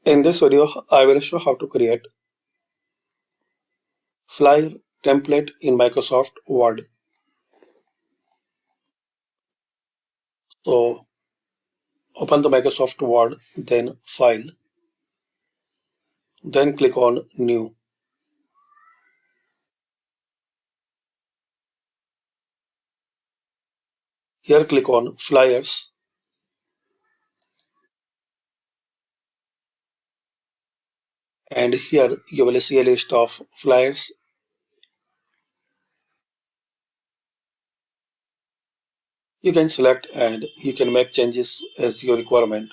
In this video, I will show how to create flyer template in Microsoft Word. So open the Microsoft Word, then File, then click on New. Here click on Flyers, and here you will see a list of flyers. You can select and you can make changes as your requirement.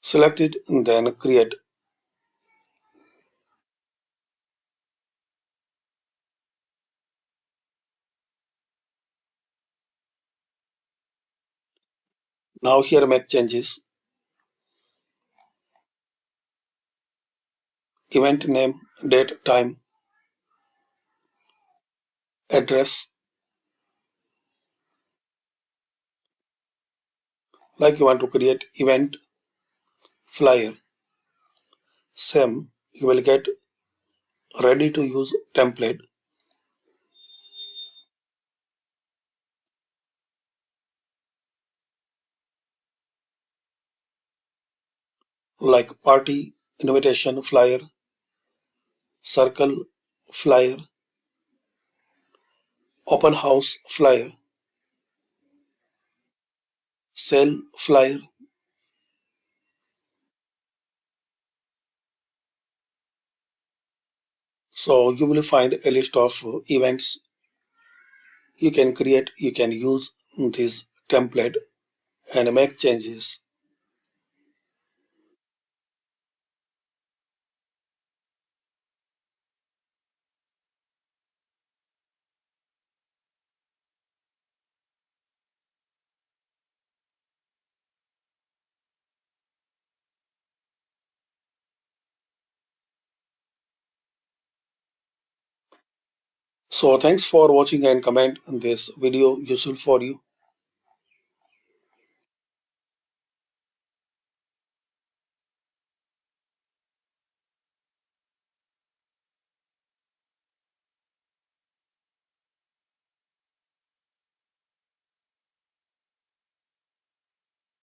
Select it and then create. Now here make changes. Event name, date, time, address. Like you want to create event flyer. Same, you will get ready to use template. Like party invitation flyer, circle flyer, open house flyer, sale flyer. So you will find a list of events you can create. You can use this template and make changes. So thanks for watching and comment on this video useful for you.